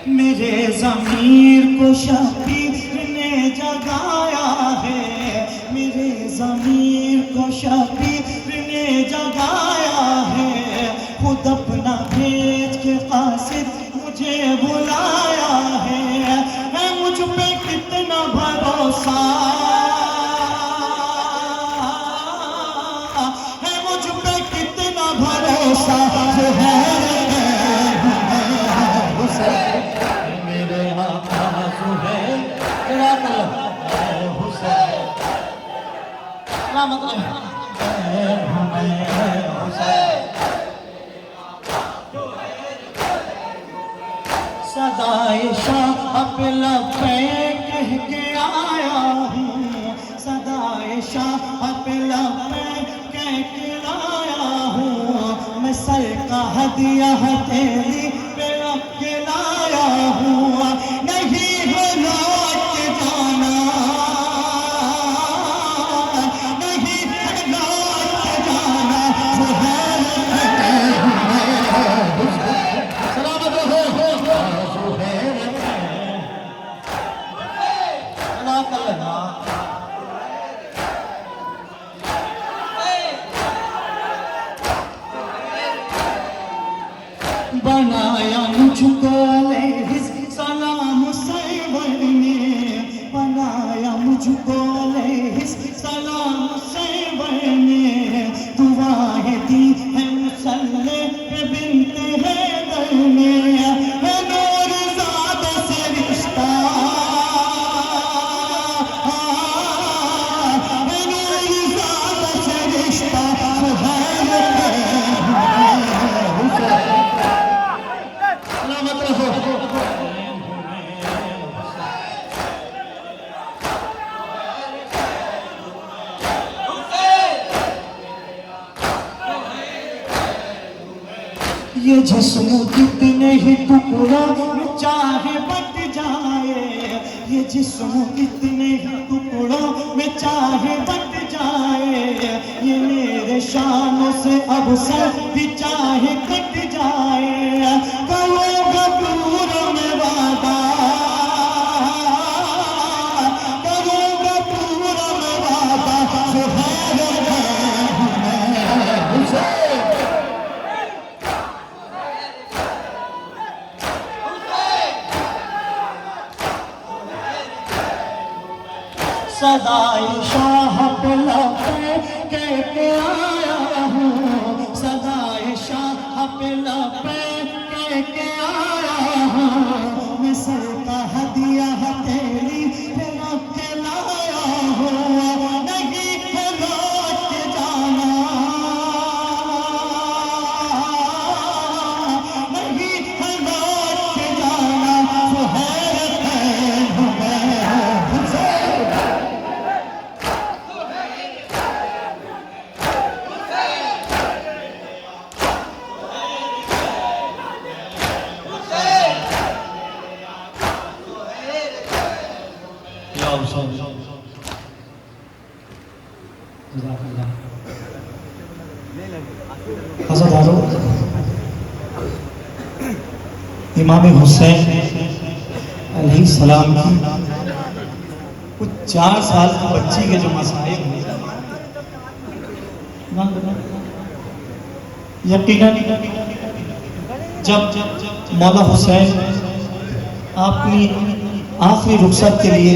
मेरे ज़मीर को शबीर ने जगाया है, मेरे ज़मीर को शबीर ने जगाया है। खुद अपना भेज के कासिद मुझे बुलाया है मुझ पे कितना भरोसा है, मुझ पे कितना भरोसा है। मेरे आका सुहैल हुसैन सदाए शाह पे लब्बैक कह के आया हूँ, सदाए शाह पे लब्बैक कह के आया हूँ। मैं सर का हदिया हथेली पे रख के लाया हूँ, नहीं है लौट के जाना, नहीं है लौट के जाना। सलामत रहो बनाया मुझको अलैहिस सलाम सैवर ने, बनाया मुझको अलैहिस सलाम सैवर ने। दुआएं दी है मुसल्ले पे बिन्ते हैदर ने, है नूर ज़ादा से रिश्ता, है नूर ज़ादा से रिश्ता। ये जिस्म कितने ही टुकड़ों में चाहे बट जाए, ये जिस्म कितने ही टुकड़ों में चाहे बट जाए। ये मेरे शान से अब सर भी चाहे कट जाए। करोगा पूरा में वादा, करोगा पूरा में वादा। सदाए शाह पे लब्बैक कह के आया हूँ, सदाए शाह पे लब्बैक कह के आया हूँ। मैं सर का हदिया हथेली पे रख के लाया हूँ, नहीं है लौट के जाना, नहीं है लौट के जाना। इमाम हुसैन अलैहिस्सलाम की कुछ 4 साल की बच्ची के जो मसाइल हैं, यकीनन जब मौला हुसैन अपनी आखिरी रुखसत के लिए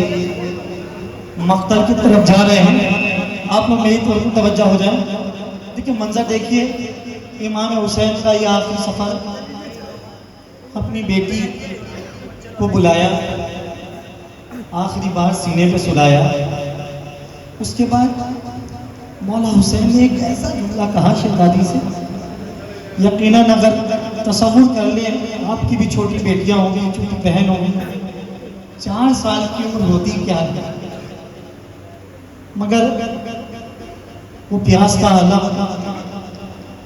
मक्तल की तरफ जा रहे हैं, आप लोग मेरी तरफ तवज्जो हो जाए। देखिए मंजर देखिए, इमाम हुसैन का ये आखिरी सफ़र, अपनी बेटी को बुलाया, आखिरी बार सीने पे सुलाया। उसके बाद मौला हुसैन ने एक ऐसा जुमला कहा शहजादी से, यकीनन अगर तसव्वुर कर ले, आपकी भी छोटी बेटियां होंगी, छोटी बहन होंगी, 4 साल की उम्र होती क्या है, मगर वो प्यास का आलम,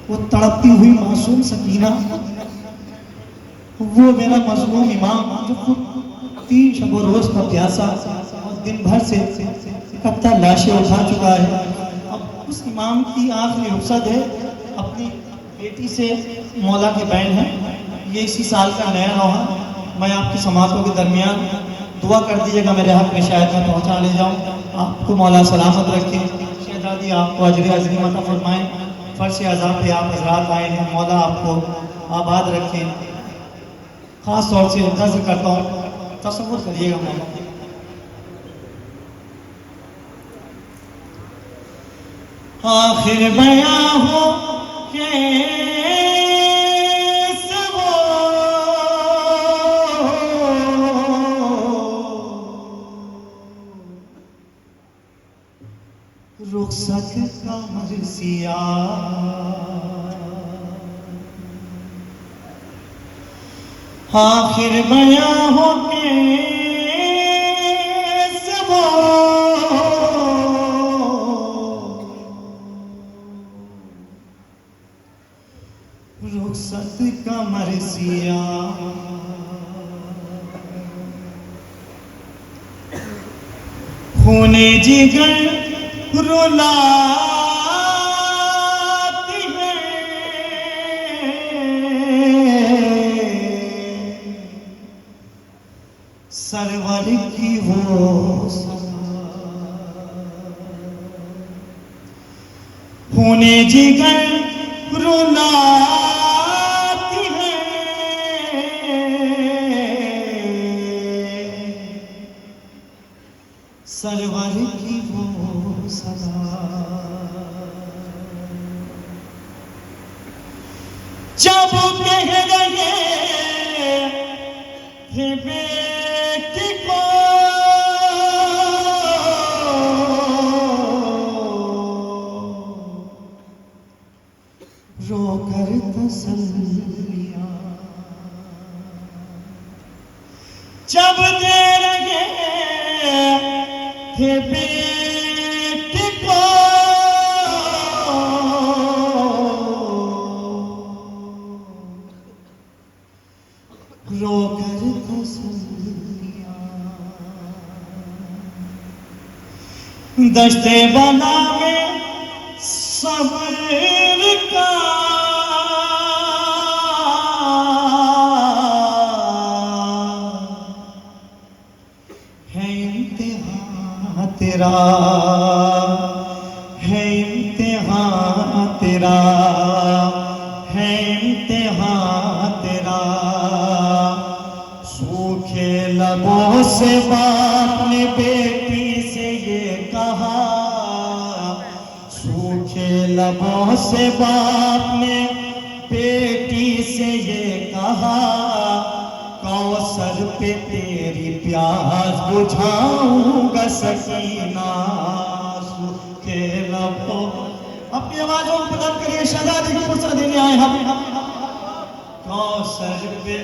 वो तड़पती हुई मासूम सकीना, वो मेरा मजलूम इमाम जो खुद 3 शब रोज का प्यासा और दिन भर से इकट्ठा लाशें उठा चुका है। अब उस इमाम की आखिरी रुखसत है अपनी बेटी से, मौला के बैन है, ये इसी साल का नया नौहा, मैं आपकी समातों के दरमियान दुआ कर दीजिएगा, मेरे हक में शायद मैं पहुंचा ले जाऊं। आपको मौला सलामत रखे, शहजादी आपको अजर अज़ीम अता फरमाएं। फर्श अज़ाब पे आप हजरात आए हैं, मौला आपको आबाद रखें। ख़ास तौर से नज़र करता हूँ, तसव्वुर करिएगा मौला। आखिर बयां हो के रुखसत का मरसिया, आखिर बयां हो के सबो रुखसत का मरसिया, खूने जिगर रुलाती है, सरवर की वो खूने जिगर रुलाती है, सरवर की वो सदा। जब कह रहे थे बेटी को रोकर तसल्लियां, जब दे रहे थे बेटी को रोकर तसल्लियां, दश्ते बना में सब्र का है इम्तिहान तेरा, है इम्तिहान तेरा, है इम्तिहान तेरा। सूखे लबों से बाप ने बेटी से ये कहा, सूखे लबों से बाप ने बेटी से ये कहा, कौसर पे तेरी प्यास बुझाऊंगा सकीना। सूखे लबों, अपनी आवाजों को बुलंद करिए, शहजादी को फुर्सत देने आए हम। कौसर पे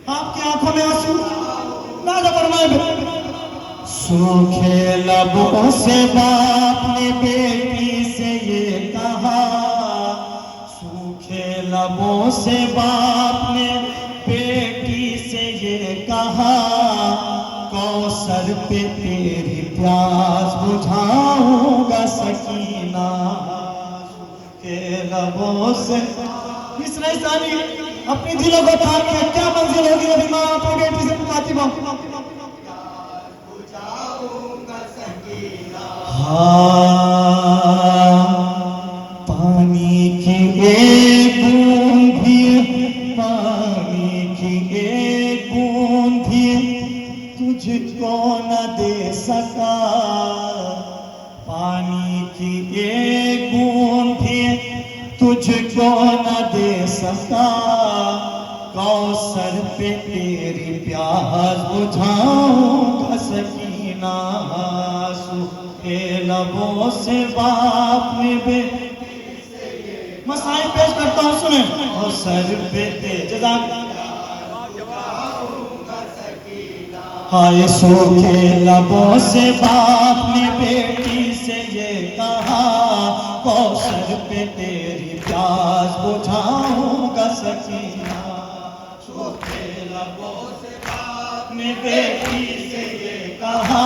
आपकी आंखों में आंसू ना फरमाए। सूखे लबों से बाप ने बेटी से ये कहा, सूखे लबों से बाप ने बेटी से ये कहा, कौसर पे तेरी प्यास बुझाऊंगा सकीना। सूखे लबों से इस रईसानी अपनी दिलों को थाम के क्या मंजिल होगी अभी माँ अपनी बेटी से मुखातिब हो। हाँ, पानी की एक बूंद भी, पानी की एक बूंद भी तुझको न दे सका, पानी की एक बूंद भी तुझको न दे सका, कौसर पे तेरी प्यास बुझाऊंगा सकीना। सूखे लबों से बाप ने बेटी से ये मसाइल पेश करता हूँ, सुने। कौसर पे तेरी हाय, सूखे लबों से बाप ने बेटी से ये कहा, कौसर पे तेरी प्यास बुझाऊंगा सकीना। सूखे लबों से बाप ने बेटी से ये कहा,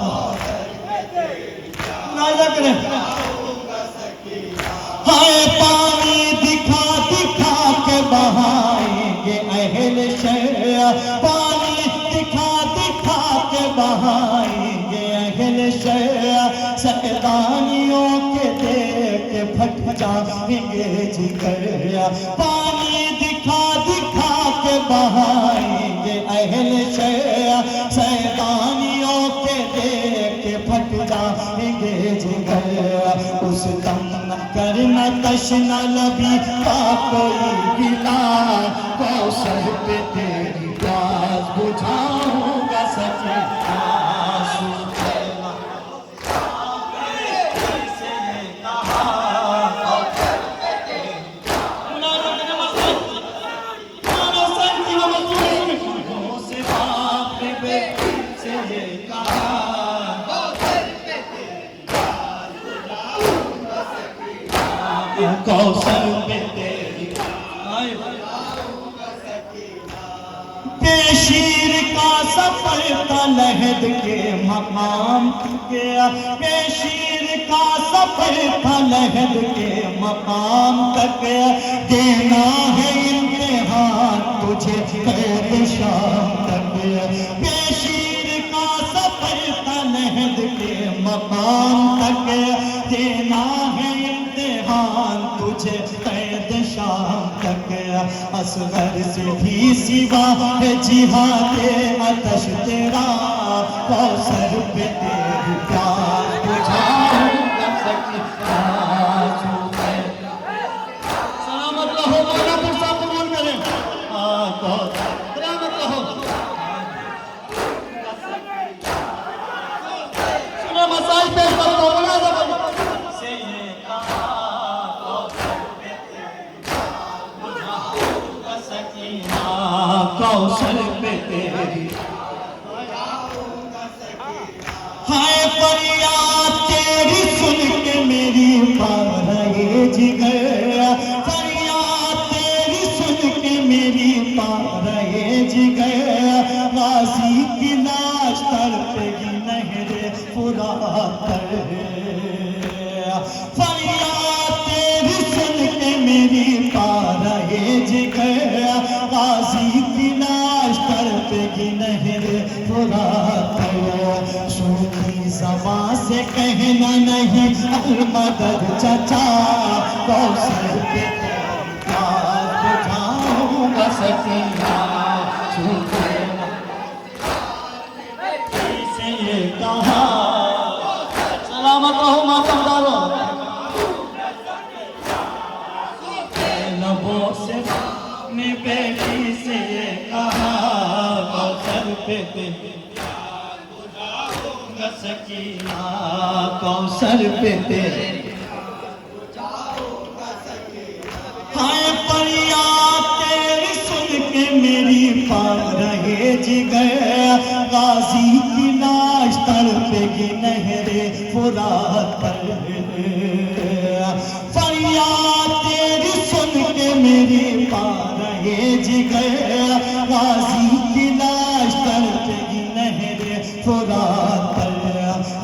कौसर पे तेरी प्यास बुझाऊंगा सकीना। हाय, पानी दिखा दिखा के बहाएंगे अहले शया, पानी दिखा दिखा के बहाएंगे अहल शया, सैतानियों के देख के फट जाएंगे जिगर, पानी दिखा दिखा के बहाएंगे अहल शया, सैतानियों के देख के फट जाएंगे जिगर, उस दम करना तशना लबी का कोई गिला, कौशल पे तेरी प्यास बुझाऊंगा सके आंसू चला, से ये कहा से बाप ने बेटी से ये कहा, कौशल पे तेरी बेशीर का सफर था लहद के मकाम गया, बेशीर का सफर था लहद के मकाम तक गया, देना है इम्तिहान तुझे कैद शाम तक गया, बेशीर का सफर था लहद के मकाम तक गया, देना है इम्तिहान तुझे कैद शाम तक, असगर से भी सिवा है जिहादे आतश तेरा, कौसर पे तेरी प्यास बुझाऊंगा सकी आंसू में। सलामत रहो मौलापुर साहब कबूल करें, सलामत रहो, सुनो मसाइल पेश करो से ये कहा, कौशल पे तेरी हाय फरियाद तेरी सुन के मेरी पारे जिगर, फरियाद तेरी सुन के मेरी पारे जिगर, गाजी की लाश तड़पेगी नहरे फुरात पर, फरियाद तेरी सुन के मेरी पारे जिगर, गाजी की लाश तड़पेगी नहरे फुरात पर, सूखी ज़बां से कहना नहीं मदद चचा, कौशल पे तेरी प्यास बुझाऊंगा सकीना, से ये कहा, सलामत रहो मातमदारों, लबों से ने बेटी से ये कहा, कौशल पे तेरी प्यास बुझाऊंगा सकीना, कौशल पे तेरी हाय फरियाद तेरी सुन के मेरी पारे जिगर, गाजी की लाश तड़पेगी नहरे फुरात पर, फरियाद तेरी सुन के मेरी पारे जिगर, गाजी की लाश तड़पेगी नहरे फुरात पर,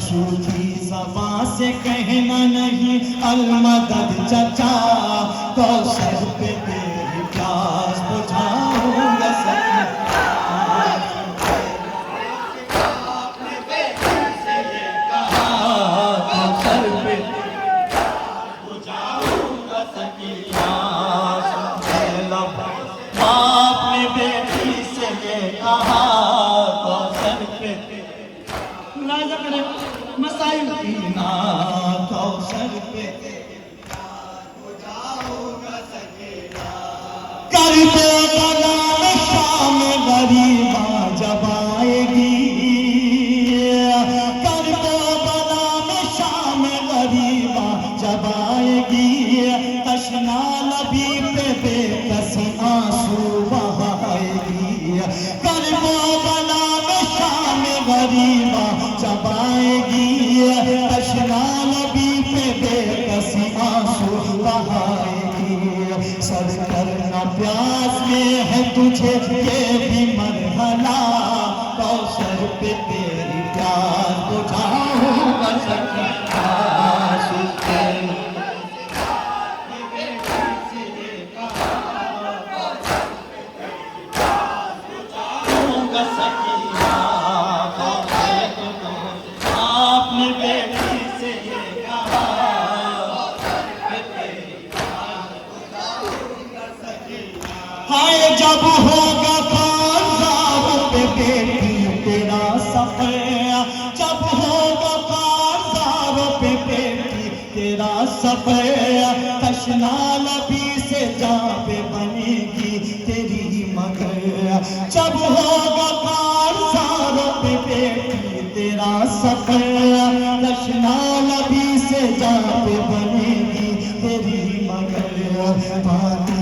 सूखी ज़बां से कहना नहीं अलमदद चचा, कौशल पे तेरी प्यास बुझाऊंगा सकीना, से ये कहा, कौशल पे बुझाऊंगा सकीना, बाप ने बेटी से ये कहा, कौशल पे मुलाज़ा करें मसाइल ना, कौशल पे कर दे बला शाम गरीबा जब आएगी, कर दे बला शाम गरीबा जब आएगी, तशना लबी पे बेकसी आंसू बहाएगी, कर दे बला शाम गरीबा जब आएगी, तशना लबी पे बेकसी आंसू बहाएगी, सर करना प्यास में है तुझे ये भी मरहला, कौशल पे तेरी प्यास बुझाऊंगा सकीना, जाऊंगा सकीना, आपने बेटी से ये कहा हाय जब होगा कारज़ार पे बेटी तेरा सफर, जब होगा कारज़ार पे बेटी तेरा सफर, तशना लबी से जा पे बनेगी तेरी मगर, जब होगा कारज़ार पे बेटी तेरा सफर, तशना लबी से जा पे बनेगी तेरी मगर, पानी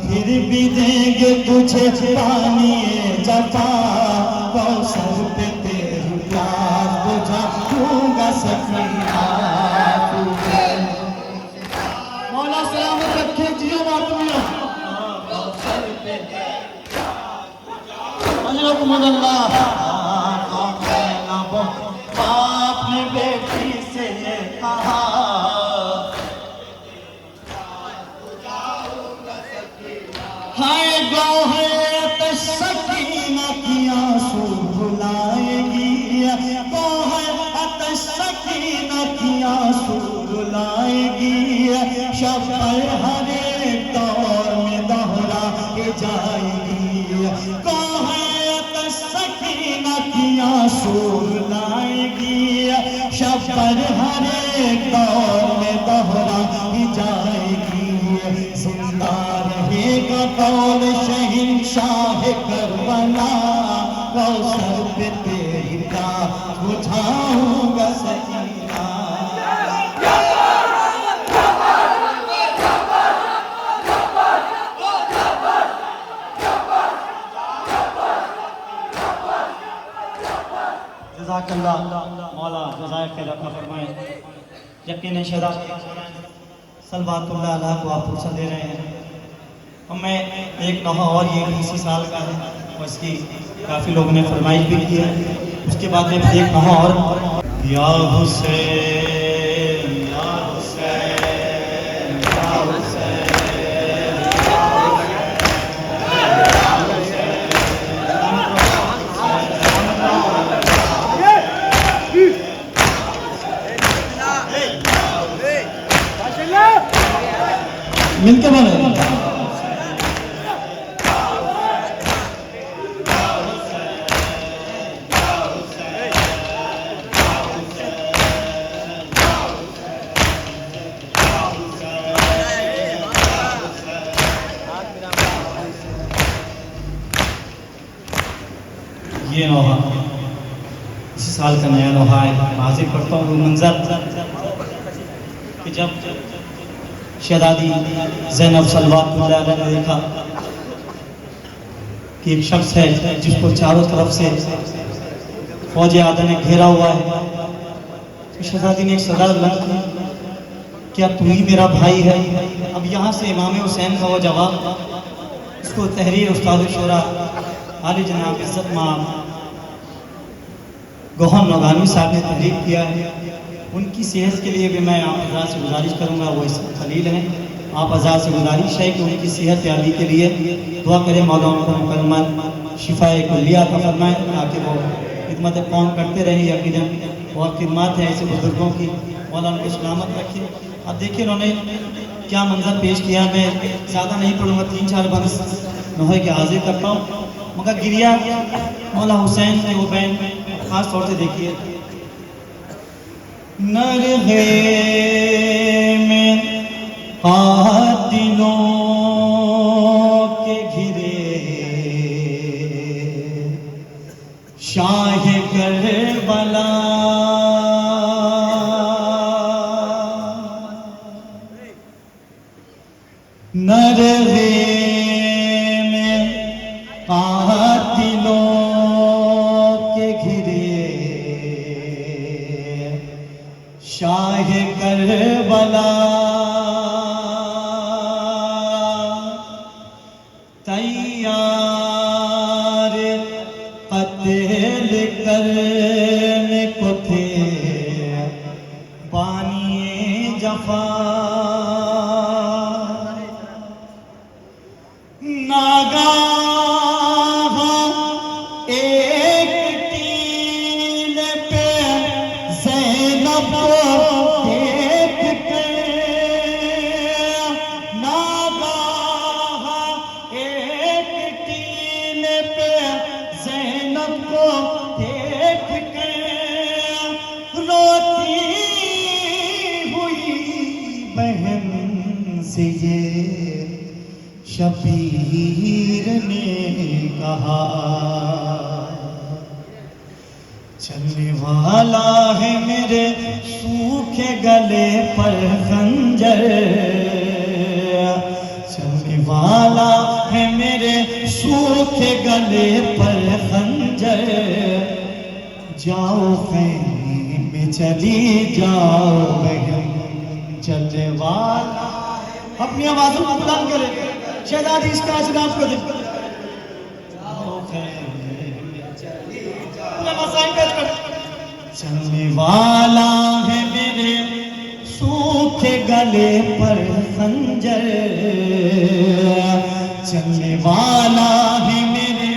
फिर भी देंगे तुझे पानी जफा, कौसर पे तेरी प्यार बुझाऊंगा सकीना। मौला सलामत रखे जियो बातुया बाप ने बेटी से ये कहा हाय गौहर सकीना की आंसू रुलाएगी, गौहर सकीना की आंसू रुलाएगी, शफ़क़त हर एक दौर में दोहरा के जाएगी, गौहर सकीना की आंसू रुलाएगी, शफ़क़त हर एक दौर में दोहरा के जाएगी, जिंदा रहेगा कौन शहंशाह करबला, कौसर पे तेरी प्यार बुझाऊंगा सकीना। जज़ाकल्लाह मौला जज़ाए खैर अता फरमाए। यकीनन शहदा सल्लल्लाहु अलैहि को आप पुरसा दे रहे हैं। और मैं एक नहा और ये भी इसी साल का है और इसकी काफ़ी लोगों ने फरमाइश भी की है। उसके बाद में एक नहा और या हुसैन या हुसैन या हुसैन मिलके बोले ये नोहा इसी साल का नया नोहा है। हाजिर करता हूँ वो मंजर कि जब शहज़ादी ज़ैनब सल्लल्लाहु अलैहि वसल्लम ने देखा कि एक शख्स है जिसको चारों तरफ से फौज आदम ने घेरा हुआ है, तो शहज़ादी ने एक सवाल लगा, क्या तू ही मेरा भाई है? अब यहाँ से इमाम हुसैन का वो जवाब, इसको तहरीर उस्ताद शुरा आली जनाब इज़्ज़त मां गौहर नौगानी साहब ने तहरीर किया है। उनकी सेहत के लिए भी मैं आप हज़रात से गुजारिश करूँगा, वो इस खलील हैं, आप हज़रात से गुजारिश है कि उनकी सेहत याली के लिए दुआ करें, मौला उनको मुकम्मल शिफाए कुल्लिया अता फरमाए, ताकि वो खिदमत कौम करते रहें। यकीनन और खिदमत है ऐसे बुजुर्गों की, मौला उनको सलामत रखे। अब देखिए उन्होंने क्या मंजर पेश किया। मैं ज़्यादा नहीं पढ़ूँगा, 3-4 बंस नोहे के हाजिर करता हूँ, मगर गिरिया मौला हुसैन ने वो बैन खास तौर से देखिए। नरहे में कातिलों के घिरे शाह करबला, नरहे में कातिलों के घिरे शाह करबला, तैयार कत्ल करने को थे बानिए जफा, नागाह को देख कर रोती हुई बहन से ये शबीर ने कहा, चलने वाला है मेरे सूखे गले पर खंजर, चलने वाला है मेरे सूखे गले पर खंजर, जाओ खैमे में चली जाओ बहन, चलने वाला। अपनी आवाज़ों को बुलंद करें, शहजादी इसका आशीर्वाद को दे। चलने वाला है मेरे सूखे गले पर खंजर, चलने वाला है मेरे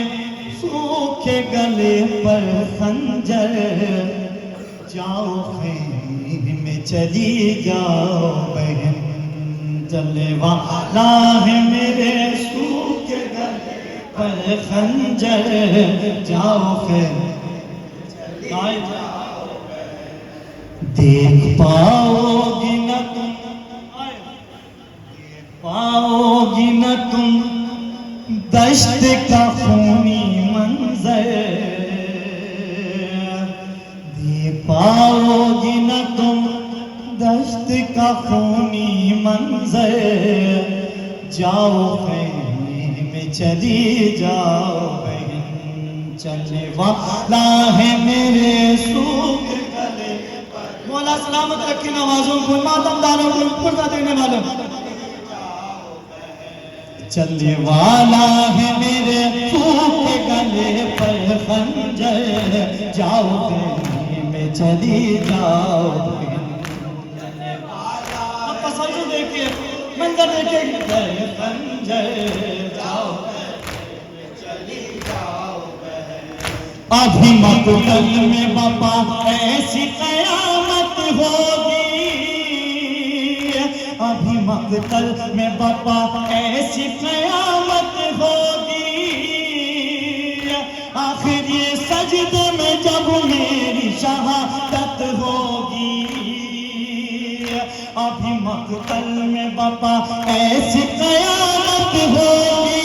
सूखे गले पर खंजर, जाओ खैमे में चली जाओ बहन, चलने वाला है मेरे सूखे गले पर खंजर, जाओ खैमे देख पाओगी न तुम, देख पाओगी न तुम दश्त का खूनी मंजर, देख पाओगी न तुम दश्त का खूनी मंजर, जाओ खैमे में चली जाओ बहन, चलने वाला है मेरे सूखे गले पर। मौला सलामत रखे नवाजों को, मातमदारों को, पुरजा देने वालों। चलने वाला है मेरे सूखे गले पर खंजर, जाओ खैमे में चली जाओ चलने वाला। अब तसल्लुल देखिए, मंजर देखिए, खंजर जाओ अभी मक़बल में बापा ऐसी क़यामत होगी, अभी मक़बल में बापा ऐसी क़यामत होगी, आखिर ये सजदे में जब मेरी शहादत होगी, अभी मक़बल में बापा ऐसी क़यामत होगी,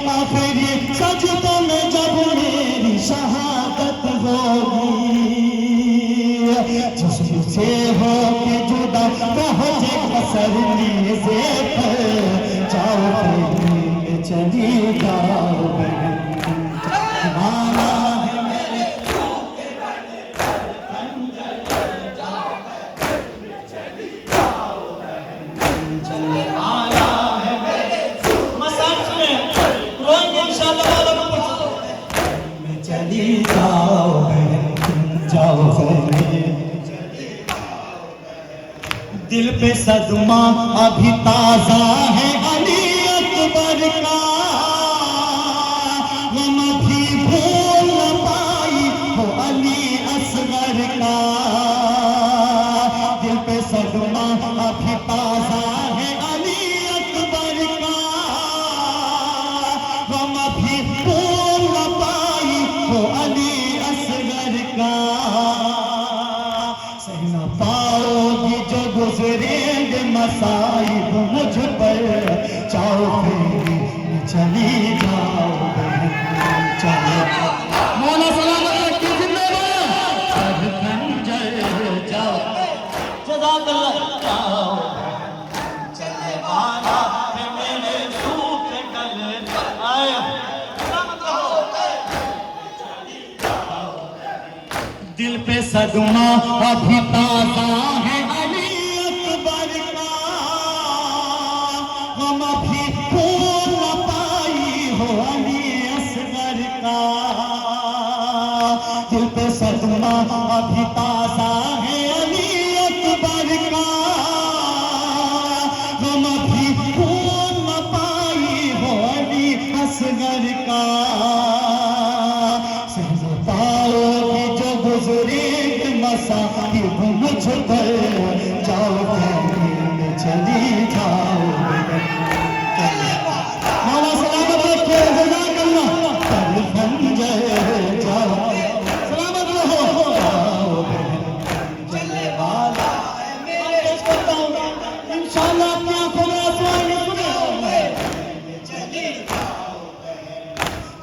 आखिर ये सजदे में जब मेरी शहादत होगी, जिससे हो के जुदा पहुँचे कसरनी से जाओ खैमे चली जाओ माना है मेरे सूखे गले पर खंजर, जाओ खैमे चली जाओ चलने वाला है मेरे मसाज में रोएंगे इंशाअल्लाह में चली जाओ जाओ दिल पे सदमा अभी ताजा है अली अकबर का, गम भी भूल न पाई हो अली असगर का, दिल पे सदमा अभी ताजा है अली अकबर का, गम भी भूल न पाई हो अली असगर का, सह न पाओगी जो गुजरेंगे मसाइब मुझ पर, जाओ खैमे में चली जाओ चलो मौला सलामत रखे जिंदाबाद खंजर जाओ जज़ाकल्लाह जाओ चलने वाला है मेरे सूखे गले पर आया सलामत रहो दिल पे सदमा अभी ताजा है अली अकबर का, गम भी भूल न पाई हो अली असगर का, दिल पे सदमा अभी ताजा है अली अकबर का, गम भी भूल न पाई हो अली असगर का, गुजरेंगे मसाइब मुझ पर, जाओ खैमे में चली जाओ मौला सलामत रखे जज़ाकल्लाह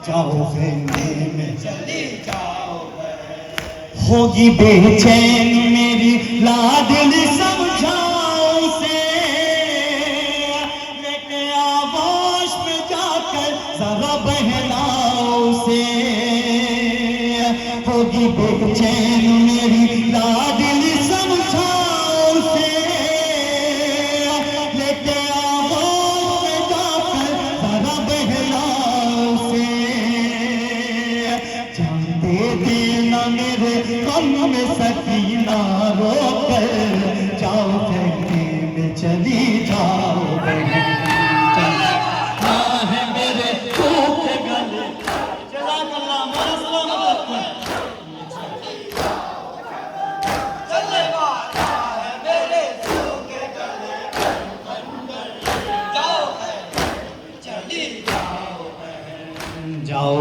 जाओ खेमे में चली जाओ, होगी बेचैन मेरी लाडली समझाओ से, लेके आवाज में जाकर जरा बहलाओ से, होगी बेचैन मेरी लाडली समझाओ से, लेके आवाज में जाकर जरा बहलाओ से, जान दे देना मेरे गम में सकीना रोकर, जाओ कहने में चली जाओ बहन, चलना है मेरे सूखे गले, चला कल्ला मारा सलामत चले वाला है मेरे सूखे गले, जाओ चली जाओ बहन, जाओ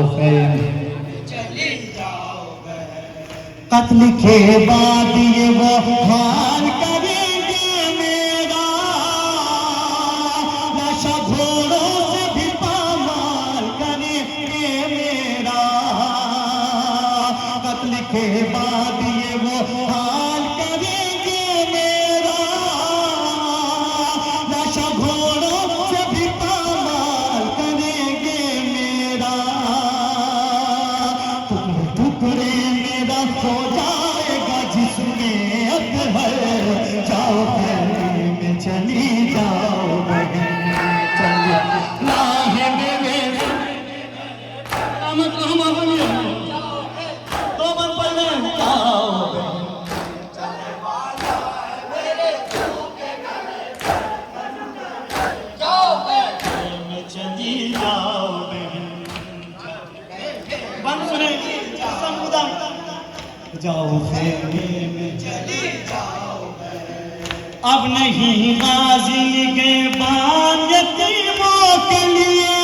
चली जाओ, कत्ल के बाद ये वो हाल करेंगे मेरा, नशा घोड़ों से भी पामाल करेंगे मेरा, कत्ल के बाद ये वो हाल करेंगे मेरा, नशा घोड़ों से भी पामाल करेंगे मेरा, टुकड़े मेरा हो जाएगा जिसमें अकबर, जाओ कहने में चली जाओ बहन, चलिए ना है मेरे हम तो मन पड़े जाओ बहन, चले वाला है मेरे सूखे गले, जाओ कहने में चली जाओ बहन, बंद सुने समुदा, जाओ खेमे में चली जाओ, अब नहीं गाजी के बान यतीमों के लिए,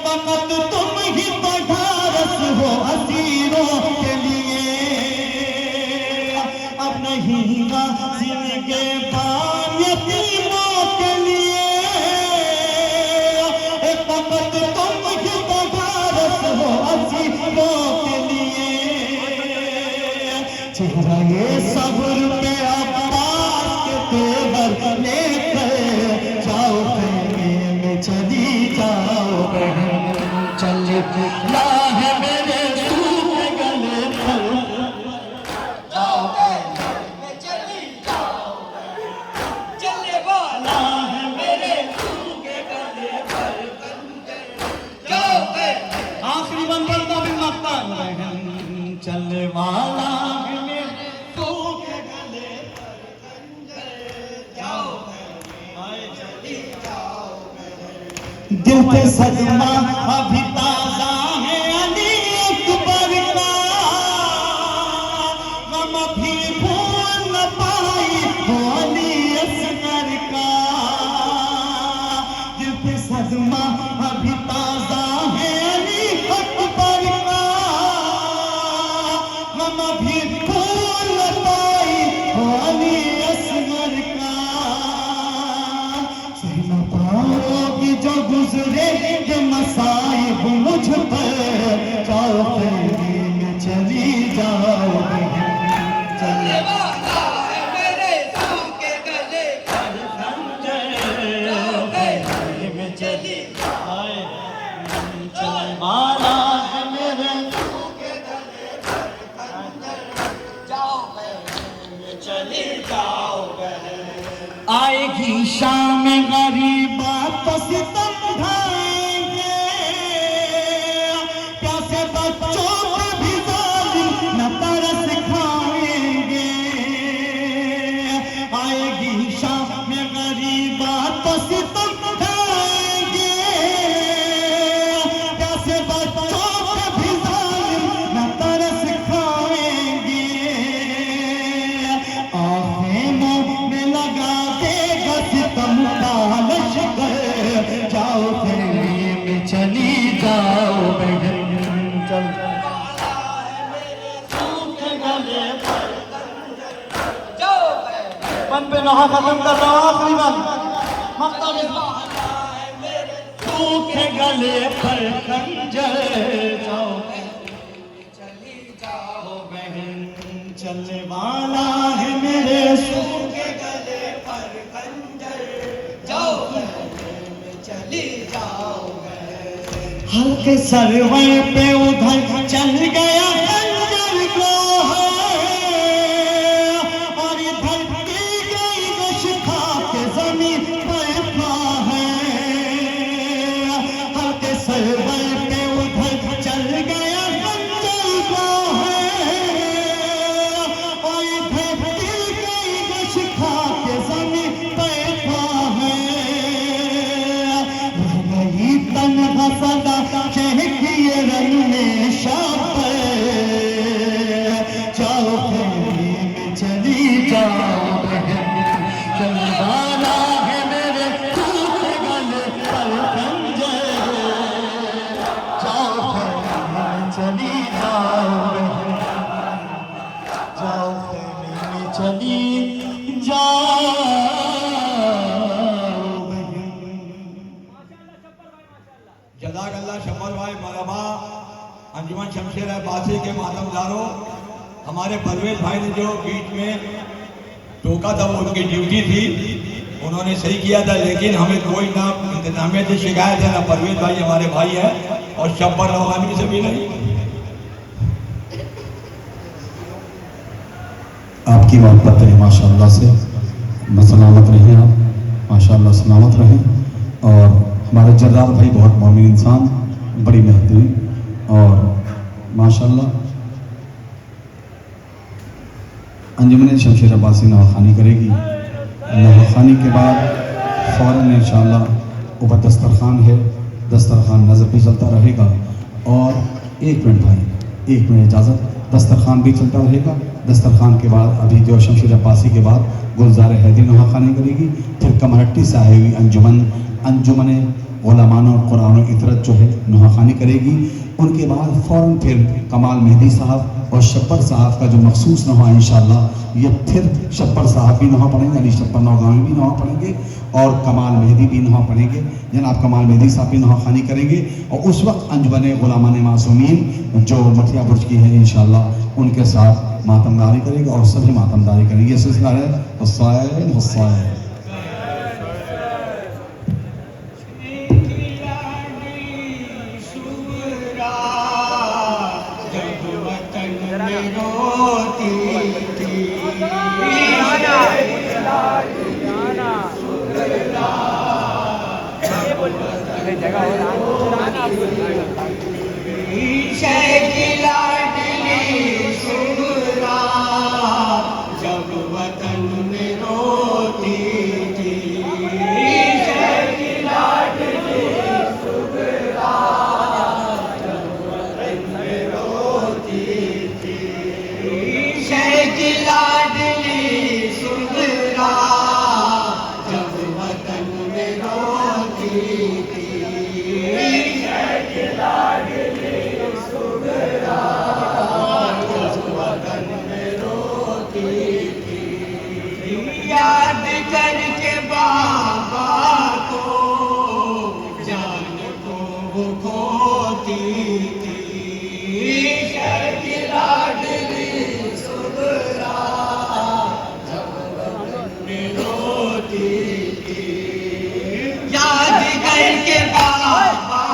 फकत तुम ही बधारस हो असीरों के लिए, अब नहीं गाजी के बान यतीमों के लिए, फकत तुम ही बधारस हो असीरों के लिए, चेहरा ये सब्र पे अब्बास के तेवर लेकर, जाओ खेमे में चली जाओ बहन, चलना है मेरे सूखे गले पर, जाओ खेमे में चली जाओ, चलने वाला है मेरे सूखे गले पर, जाओ आखिरी बंदर का भी मक्का बहन, चलने वाला दिल पे सदमा अभी ताजा है अली अकबर का, गम भी भूल न पाई वो अली असगर का, दिल पे सदमा अभी ताजा है अली अकबर का, गम भी भूल न पाई वो अली असगर का, सही न पाओगी जो गुजरेंगे मसाइब मुझ पर, जाओ खेमे में चली जाओ बहन, चले वाला है मेरे सूखे गले पर खंजर, खेमे में चली आए, चले वाला है मेरे सूखे गले पर खंजर, जाओ खेमे में चली जाओ बहन, आएगी शाम गरीबा तो सितम ढाएंगे, प्यासे बच्चों पे भी जालिम न तरस खाएंगे, आएगी शाम गरीबा तो सितम ढाएंगे, प्यासे बच्चों पे भी जालिम न तरस खाएंगे, आहें में लगा देगा सितम का लश्कर, जाओ खेमे में चली जाओ बहन, चल बन पे नहा खत्म कर रहा हूँ आखिरी बार मक्ता में सूखे गले पर खंजर, जाओ चली जाओ बहन, चलने वाला है मेरे सूखे गले पर खंजर, जाओ चली जाओ। हल्के सरवर पे उधर चल गया खंजर को है, और इधर की गई गश खा के जमीन पर पा है। हल्के सरवर पे उधर चल गया खंजर को है, और इधर की गई गश खा के जमीन पर पा है। रही तन्हा सदा चहकिए रंग में शापर, जाओ खैरी में चली जाओ बहन, चलवाना है मेरे सूखे गले पर खंजर, जाओ खैरी में चली जाओ बहन, जाओ खैरी में चली जाओ बहन। जज़ाकल्लाह शब्बर भाई मरहबा। अंजुमन शमशेर अब्बासी के मातमदारों, हमारे परवेज भाई ने जो बीच में टोका था वो उनकी ड्यूटी थी, उन्होंने सही किया था, लेकिन हमें कोई ना इंतजामिया से शिकायत है ना परवेज भाई हमारे भाई है और शब्बर रवानी से भी नहीं। आपकी मोहब्बत है माशाअल्लाह से, सलामत रहें आप, माशाअल्लाह सलामत रहें। और हमारे जर्रार भाई बहुत मोमिन इंसान, बड़ी मेहनती और माशाअल्लाह। अंजुमन शमशेर अब्बासी नवाखानी करेगी, नवाखानी के बाद फ़ौरन इंशाअल्लाह ऊपर दस्तरखान है, दस्तरखान नज़र भी चलता रहेगा। और 1 मिनट भाई, 1 मिनट इजाज़त, दस्तरखान भी चलता रहेगा। दस्तरखान के बाद अभी जो शमशेर अब्बासी के बाद गुलजार हैदरी नवाखानी करेगी, फिर कमरट्टी साहिबी अंजुमन गुलामान और कुरान और इतरत जो है नवाखानी करेगी। उनके बाद फ़ौरन फिर कमाल मेहदी साहब और शब्बर साहब का जो मखसूस नवा इंशाअल्लाह, ये फिर शब्बर साहब भी नवा पढ़ेंगे, अली शब्बर नौगामी भी नवा पढ़ेंगे और कमाल मेहदी भी नवा पढ़ेंगे। जनाब कमाल मेहदी साहब भी नवाखानी करेंगे। और उस वक्त अंजुमन गुलामान मासूमीन जो मठिया बुर्ज की है इंशाअल्लाह, उनके साथ मातमदारी करेगा और सभी मातमदारी करेंगे। ये सिलसिला है हुसैन हुसैन। जब वतन में रोती थी, याद करके बाबा को जान को वो खोती थी, शर्त लाडली सुगरा जब वतन में रोती थी। याद करके बाबा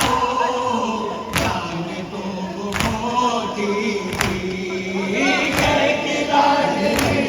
को जान को वो खोती थी, शर्त लाडली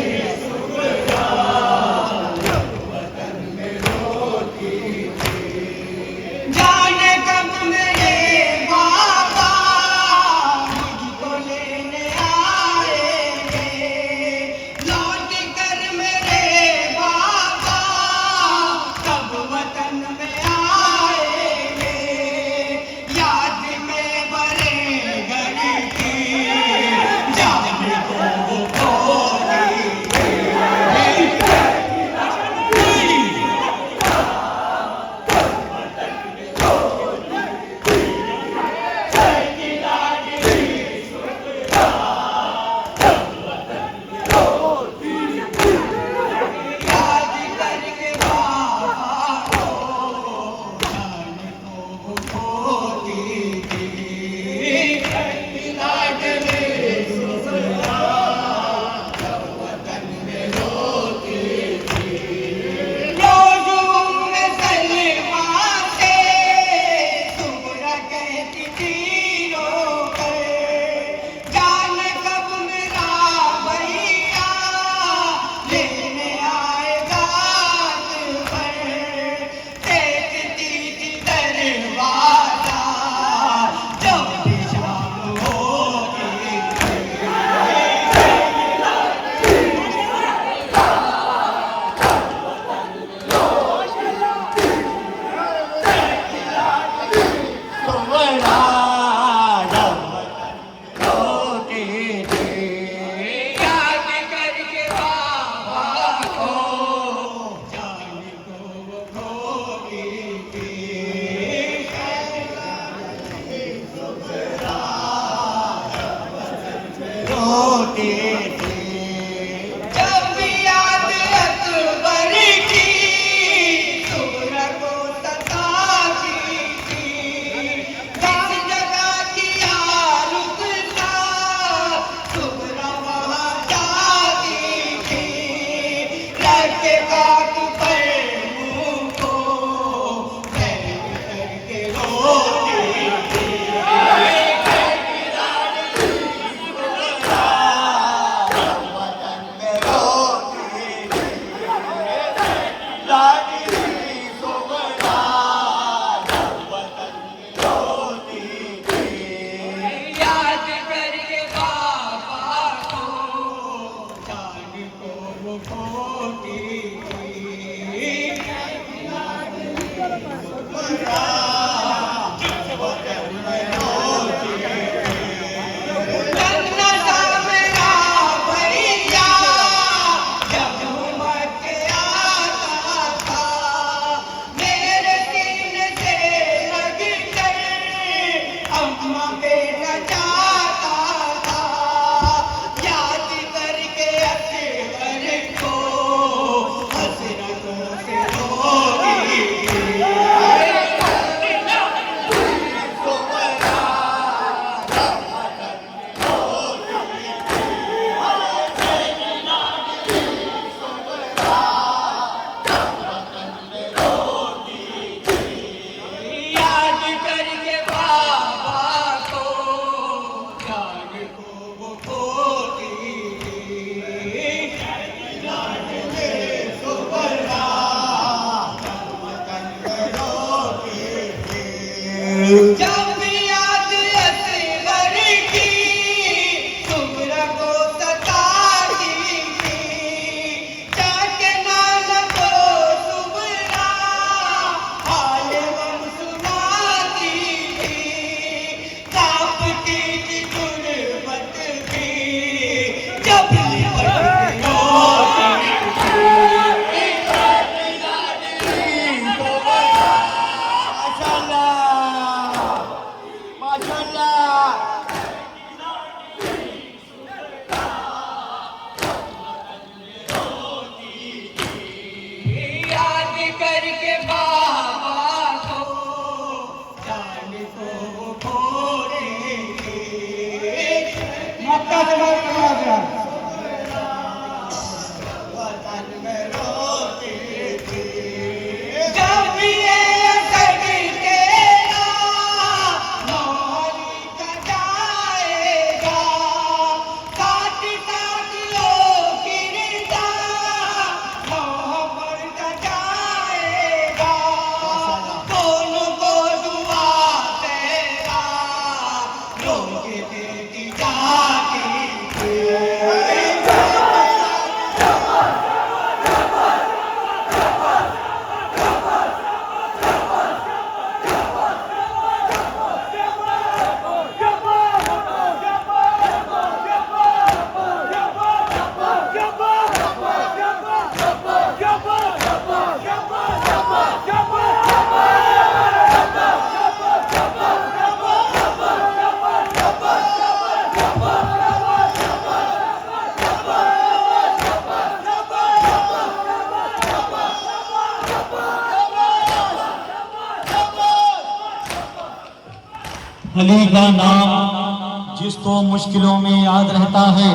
अली का नाम जिसको मुश्किलों में याद रहता है,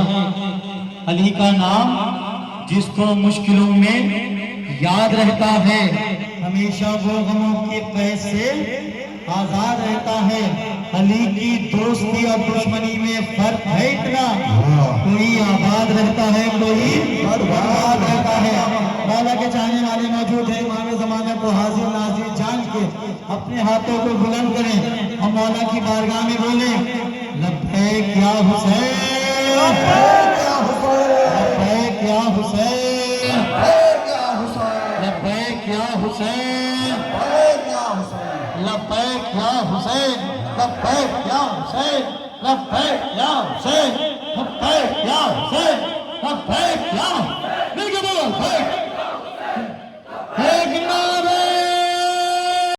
अली का नाम जिसको मुश्किलों में याद रहता है, हमेशा वो गमों के कैद से आजाद रहता है। अली की दोस्ती और दुश्मनी में फर्क है इतना, कोई आबाद रहता है, कोई बर्बाद रहता है। मौला के चाहने वाले मौजूद है, इमाम ज़माना को हाजिर नाज़िर जान के अपने हाथों को बुलंद करें और मौला की बारगाह में बोले, लब्बैक या हुसैन, लब्बैक या हुसैन, लब्बैक या हुसैन, लब्बैक या हुसैन, लब्बैक या हुसैन, लब्बैक या हुसैन, लब्बैक या हुसैन, लब्बैक या